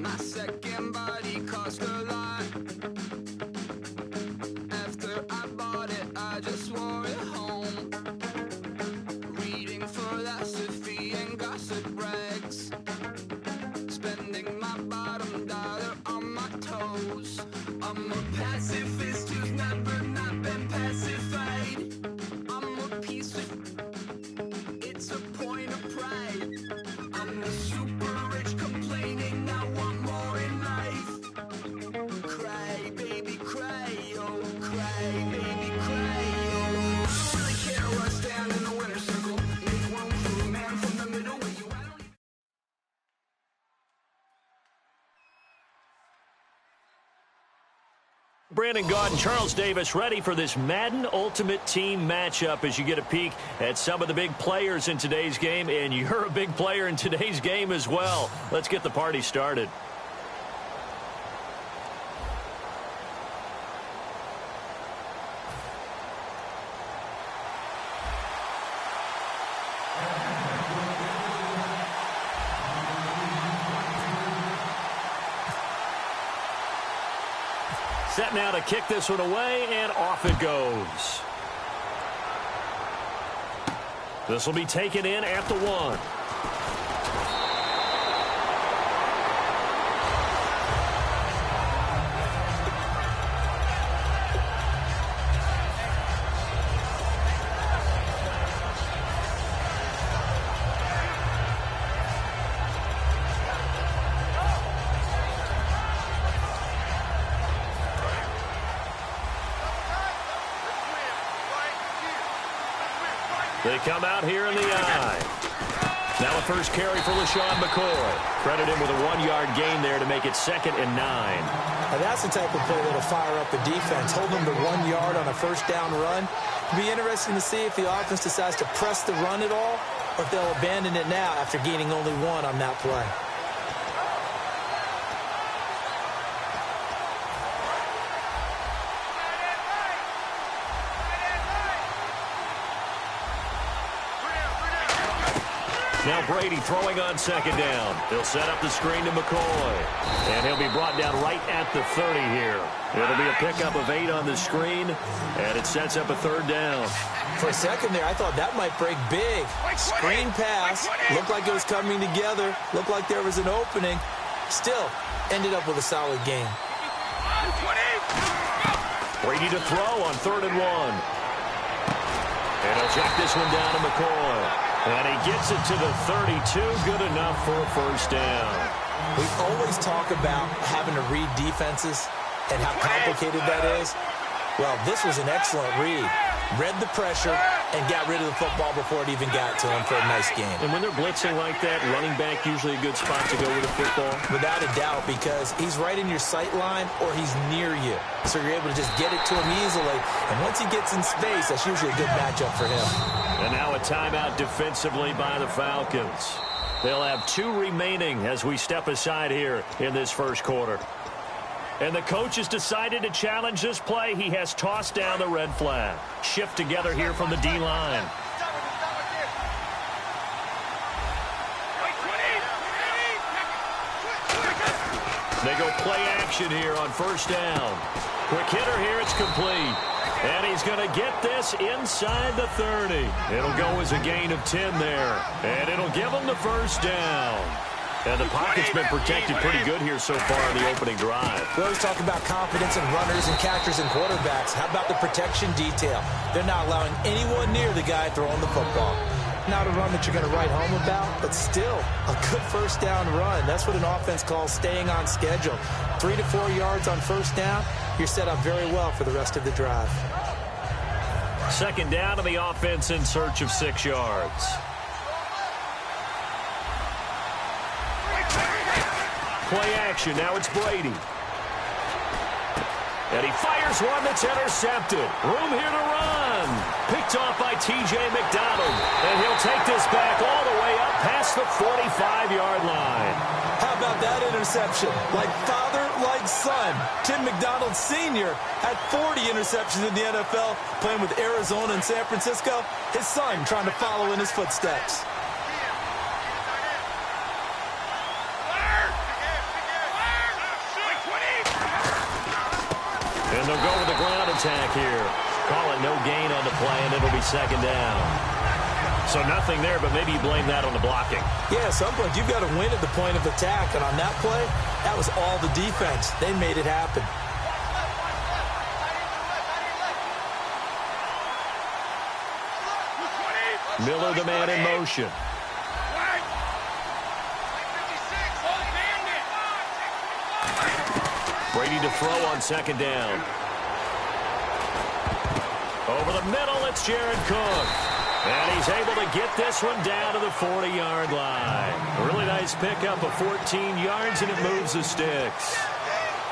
My second body cost a lot. After I bought it, I just wore it home. Reading philosophy and gossip rags. Spending my bottom dollar on my toes. I'm a pacifist who's never not been pacified. I'm a piece of... It's a point of pride. I'm the super rich complaining I want more in life. Cry, baby, cry, oh, cry, baby, cry, oh. Really care what's down in the winner circle. Make room for a man from the middle where you... Brandon Gaudin and Charles Davis ready for this Madden Ultimate Team matchup as you get a peek at some of the big players in today's game, and you're a big player in today's game as well. Let's get the party started. Set now to kick this one away, and off it goes. This will be taken in at the 1. They come out here in the I. Now a first carry for LaShawn McCoy. Credit him with a 1-yard gain there to make it 2nd and 9. Now that's the type of play that'll fire up the defense. Hold them to 1 yard on a first down run. It'll be interesting to see if the offense decides to press the run at all, or if they'll abandon it now after gaining only 1 on that play. Now Brady throwing on 2nd down. He'll set up the screen to McCoy. And he'll be brought down right at the 30 here. It'll be a pickup of 8 on the screen, and it sets up a 3rd down. For a second there, I thought that might break big. Screen pass. Looked like it was coming together. Looked like there was an opening. Still, ended up with a solid game. Brady to throw on 3rd and 1. And he'll check this one down to McCoy. And he gets it to the 32, good enough for a first down. We always talk about having to read defenses and how complicated that is. Well, this was an excellent read. Read the pressure and got rid of the football before it even got to him for a nice game. And when they're blitzing like that, running back usually a good spot to go with the football? Without a doubt, because he's right in your sight line or he's near you. So you're able to just get it to him easily. And once he gets in space, that's usually a good matchup for him. And now a timeout defensively by the Falcons. They'll have 2 remaining as we step aside here in this first quarter. And the coach has decided to challenge this play. He has tossed down the red flag. Shift together here from the D-line. They go play action here on first down. Quick hitter here, it's complete. And he's going to get this inside the 30. It'll go as a gain of 10 there. And it'll give him the first down. And the pocket's been protected pretty good here so far in the opening drive. We always talk about confidence in runners and catchers and quarterbacks. How about the protection detail? They're not allowing anyone near the guy throwing the football. Not a run that you're going to write home about, but still a good first down run. That's what an offense calls staying on schedule. 3 to 4 yards on first down, you're set up very well for the rest of the drive. 2nd down, and the offense in search of 6 yards. Play action. Now it's Brady. And he fires one that's intercepted. Room here to run. Picked off by T.J. McDonald. And he'll take this back all the way up past the 45-yard line. How about that interception? Like father, like son. Tim McDonald Sr. had 40 interceptions in the NFL, playing with Arizona and San Francisco. His son trying to follow in his footsteps. And they'll go with the ground attack here. Call it no gain on the play, and it'll be second down. So nothing there, but maybe you blame that on the blocking. Yeah, at some point you've got to win at the point of attack. And on that play, that was all the defense. They made it happen. Miller, the man in motion. Brady to throw on second down. Over the middle, it's Jared Cook. And he's able to get this one down to the 40-yard line. A really nice pickup of 14 yards, and it moves the sticks.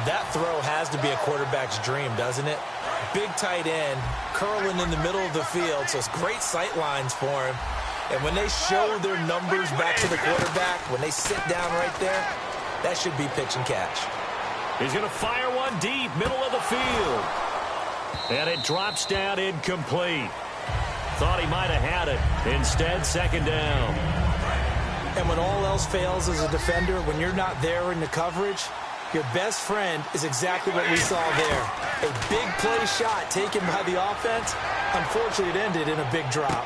That throw has to be a quarterback's dream, doesn't it? Big tight end, curling in the middle of the field, so it's great sight lines for him. And when they show their numbers back to the quarterback, when they sit down right there, that should be pitch and catch. He's going to fire one deep, middle of the field. And it drops down incomplete. Thought he might have had it. Instead, second down. And when all else fails as a defender, when you're not there in the coverage, your best friend is exactly what we saw there. A big play shot taken by the offense. Unfortunately, it ended in a big drop.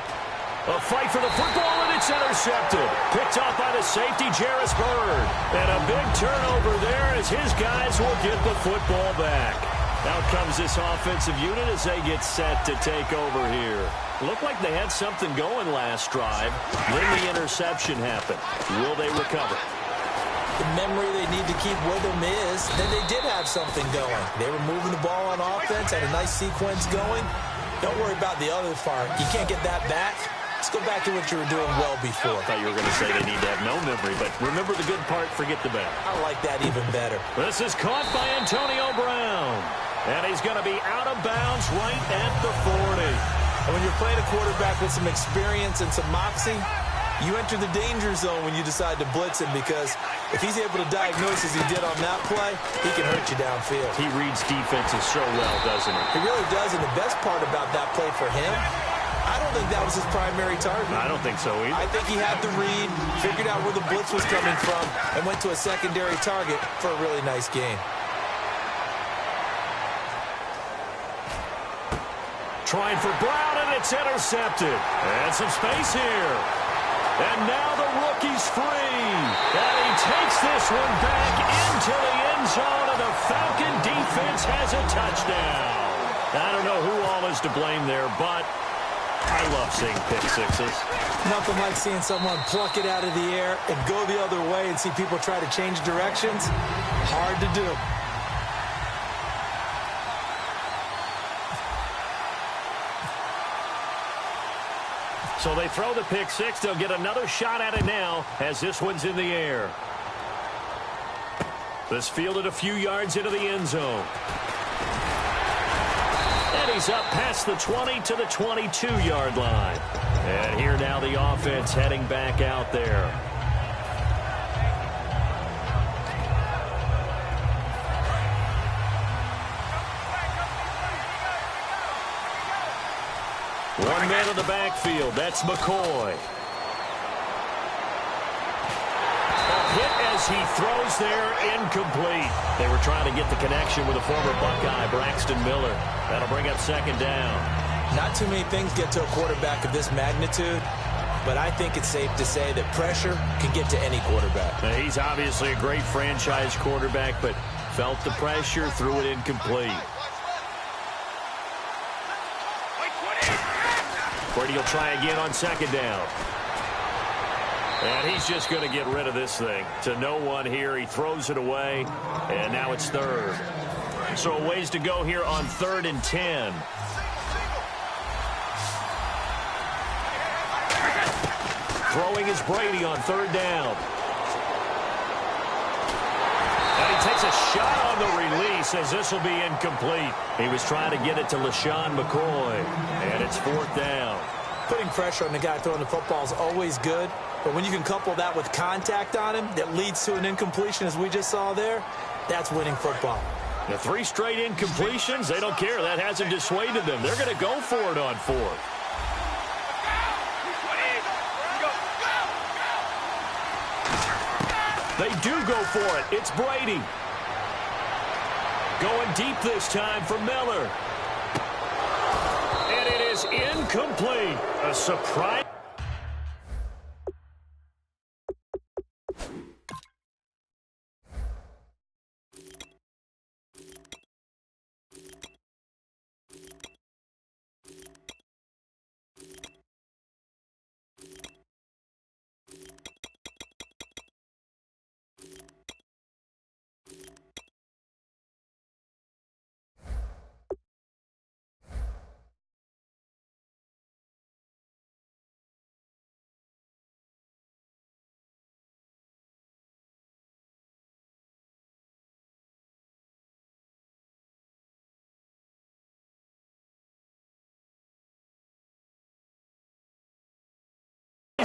A fight for the football, and it's intercepted. Picked off by the safety, Jarris Byrd. And a big turnover there as his guys will get the football back. Out comes this offensive unit as they get set to take over here. Looked like they had something going last drive. Then the interception happened. Will they recover? The memory they need to keep with them is that they did have something going. They were moving the ball on offense, had a nice sequence going. Don't worry about the other part. You can't get that back. Let's go back to what you were doing well before. I thought you were going to say they need to have no memory, but remember the good part, forget the bad. I like that even better. This is caught by Antonio Brown. And he's going to be out of bounds right at the 40. And when you're playing a quarterback with some experience and some moxie, you enter the danger zone when you decide to blitz him, because if he's able to diagnose as he did on that play, he can hurt you downfield. He reads defenses so well, doesn't he? He really does, and the best part about that play for him, I don't think that was his primary target. I don't think so either. I think he had the read, figured out where the blitz was coming from, and went to a secondary target for a really nice game. Trying for Brown, and it's intercepted. And some space here. And now the rookie's free. And he takes this one back into the end zone, and the Falcon defense has a touchdown. I don't know who all is to blame there, but I love seeing pick sixes. Nothing like seeing someone pluck it out of the air and go the other way and see people try to change directions. Hard to do. So they throw the pick six. They'll get another shot at it now as this one's in the air. This fielded a few yards into the end zone. And he's up past the 20 to the 22-yard line. And here now the offense heading back out there. One man in the backfield. That's McCoy. A hit as he throws there, incomplete. They were trying to get the connection with a former Buckeye, Braxton Miller. That'll bring up second down. Not too many things get to a quarterback of this magnitude, but I think it's safe to say that pressure can get to any quarterback. Now, he's obviously a great franchise quarterback, but felt the pressure, threw it incomplete. Brady will try again on second down. And he's just going to get rid of this thing. To no one here. He throws it away, and now it's third. So a ways to go here on 3rd and 10. Throwing is Brady on 3rd down. And he takes a shot on the release as this will be incomplete. He was trying to get it to LaShawn McCoy. And it's 4th down. Putting pressure on the guy throwing the football is always good, but when you can couple that with contact on him that leads to an incompletion, as we just saw there, that's winning football. The 3 straight incompletions, they don't care. That hasn't dissuaded them. They're going to go for it on 4th. They do go for it. It's Brady. Going deep this time for Miller. And it is incomplete. A surprise.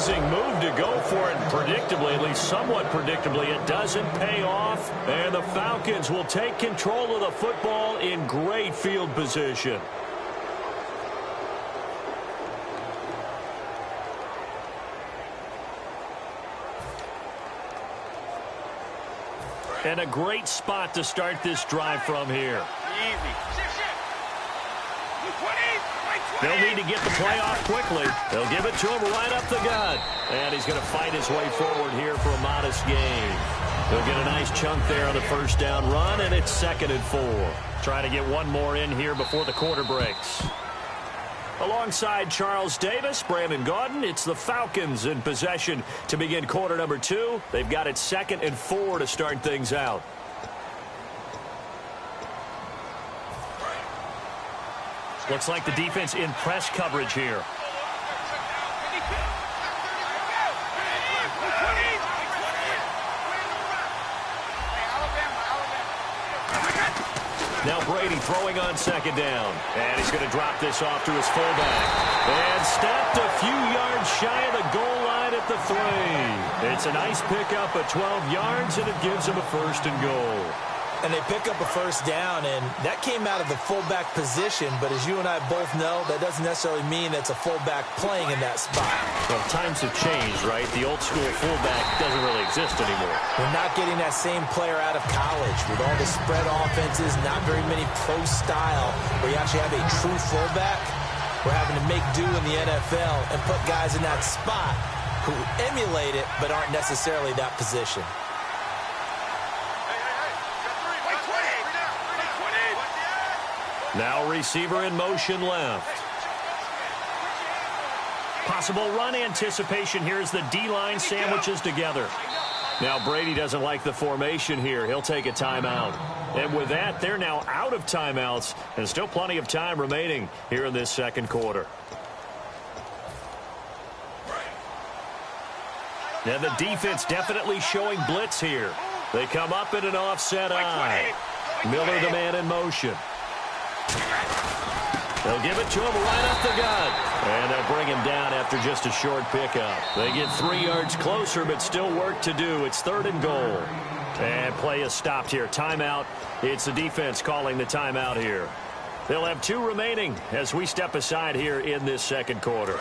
Move to go for it, and predictably, at least somewhat predictably, it doesn't pay off, and the Falcons will take control of the football in great field position. And a great spot to start this drive from here. They'll need to get the play off quickly. They'll give it to him right up the gut. And he's going to fight his way forward here for a modest gain. He'll get a nice chunk there on the first down run, and it's 2nd and 4. Trying to get one more in here before the quarter breaks. Alongside Charles Davis, Brandon Gaudin, it's the Falcons in possession to begin quarter number 2. They've got it 2nd and 4 to start things out. Looks like the defense in press coverage here. Now Brady throwing on 2nd down. And he's going to drop this off to his fullback. And stopped a few yards shy of the goal line at the 3. It's a nice pickup of 12 yards, and it gives him a 1st and goal. And they pick up a first down, and that came out of the fullback position. But as you and I both know, that doesn't necessarily mean that's a fullback playing in that spot. Well, times have changed, right? The old school fullback doesn't really exist anymore. We're not getting that same player out of college with all the spread offenses, not very many pro style, where you actually have a true fullback. We're having to make do in the NFL and put guys in that spot who emulate it but aren't necessarily that position. Now receiver in motion left. Possible run anticipation here as the D-line sandwiches together. Now Brady doesn't like the formation here. He'll take a timeout. And with that, they're now out of timeouts, and still plenty of time remaining here in this 2nd quarter. And the defense definitely showing blitz here. They come up in an offset eye. Miller the man in motion. They'll give it to him right up the gut. And they'll bring him down after just a short pickup. They get 3 yards closer, but still work to do. It's 3rd and goal. And play is stopped here. Timeout. It's the defense calling the timeout here. They'll have 2 remaining as we step aside here in this 2nd quarter.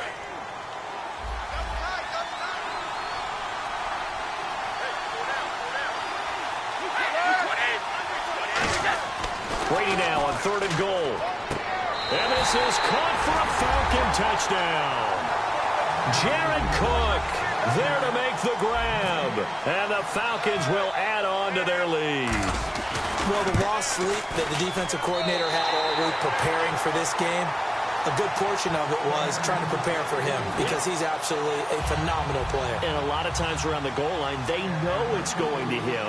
Brady now on 3rd and goal. And this is caught for a Falcon touchdown. Jared Cook there to make the grab. And the Falcons will add on to their lead. Well, the lost sleep that the defensive coordinator had all week preparing for this game, a good portion of it was trying to prepare for him because he's absolutely a phenomenal player. And a lot of times around the goal line, they know it's going to him.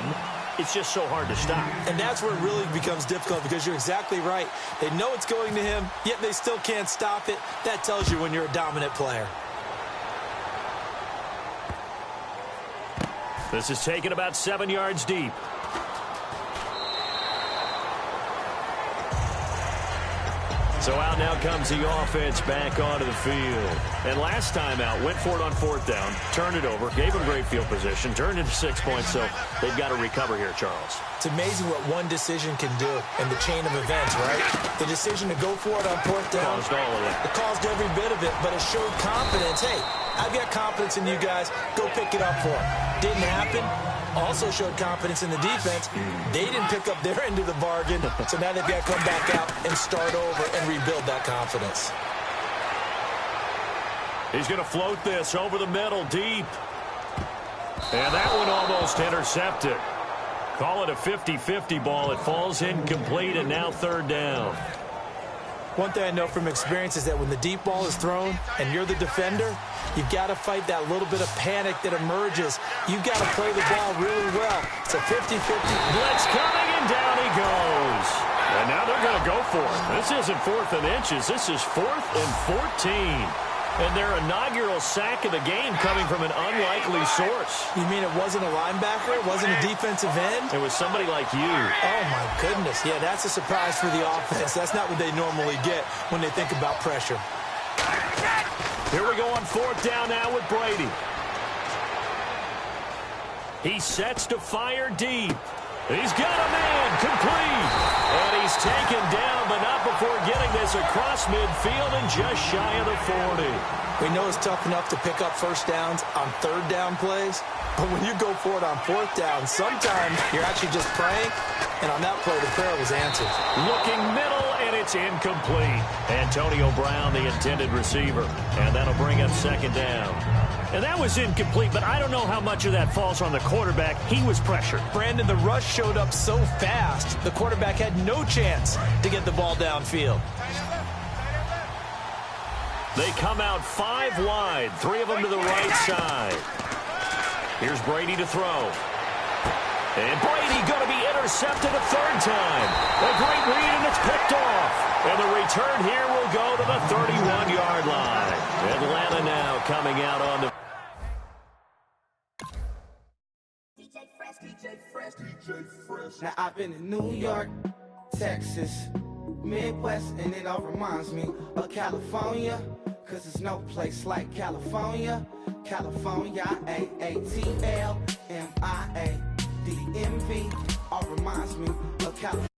It's just so hard to stop. And that's where it really becomes difficult because you're exactly right. They know it's going to him, yet they still can't stop it. That tells you when you're a dominant player. This is taken about 7 yards deep. So out now comes the offense back onto the field. And last time out, went for it on 4th down, turned it over, gave them great field position, turned into 6 points, so they've got to recover here, Charles. It's amazing what one decision can do in the chain of events, right? The decision to go for it on 4th down. Caused all of it. It caused every bit of it, but it showed confidence. Hey, I've got confidence in you guys. Go pick it up for them. Didn't happen. Also showed confidence in the defense. They didn't pick up their end of the bargain, so now they've got to come back out and start over and rebuild that confidence. He's going to float this over the middle, deep. And that one almost intercepted. Call it a 50-50 ball. It falls incomplete, and now third down. One thing I know from experience is that when the deep ball is thrown and you're the defender, you've got to fight that little bit of panic that emerges. You've got to play the ball really well. It's a 50-50. Blitz coming, and down he goes. And now they're going to go for it. This isn't 4th and inches. This is 4th and 14. And their inaugural sack of the game coming from an unlikely source. You mean it wasn't a linebacker? It wasn't a defensive end? It was somebody like you. Oh, my goodness. Yeah, that's a surprise for the offense. That's not what they normally get when they think about pressure. Here we go on 4th down now with Brady. He sets to fire deep. He's got a man complete. And he's taken down, but not before getting this across midfield and just shy of the 40. We know it's tough enough to pick up first downs on third down plays, but when you go for it on 4th down, sometimes you're actually just praying, and on that play, the prayer was answered. Looking middle, and it's incomplete. Antonio Brown, the intended receiver, and that'll bring up second down. And that was incomplete, but I don't know how much of that falls on the quarterback. He was pressured. Brandon, the rush showed up so fast, the quarterback had no chance to get the ball downfield. They come out 5 wide, 3 of them to the right side. Here's Brady to throw. And Brady going to be intercepted a 3rd time. A great read, and it's picked off. And the return here will go to the 31-yard line. Atlanta now coming out on the... Now I've been in New York, Texas, Midwest, and it all reminds me of California, cause there's no place like California. California, AATLMIA, DMV, all reminds me of California.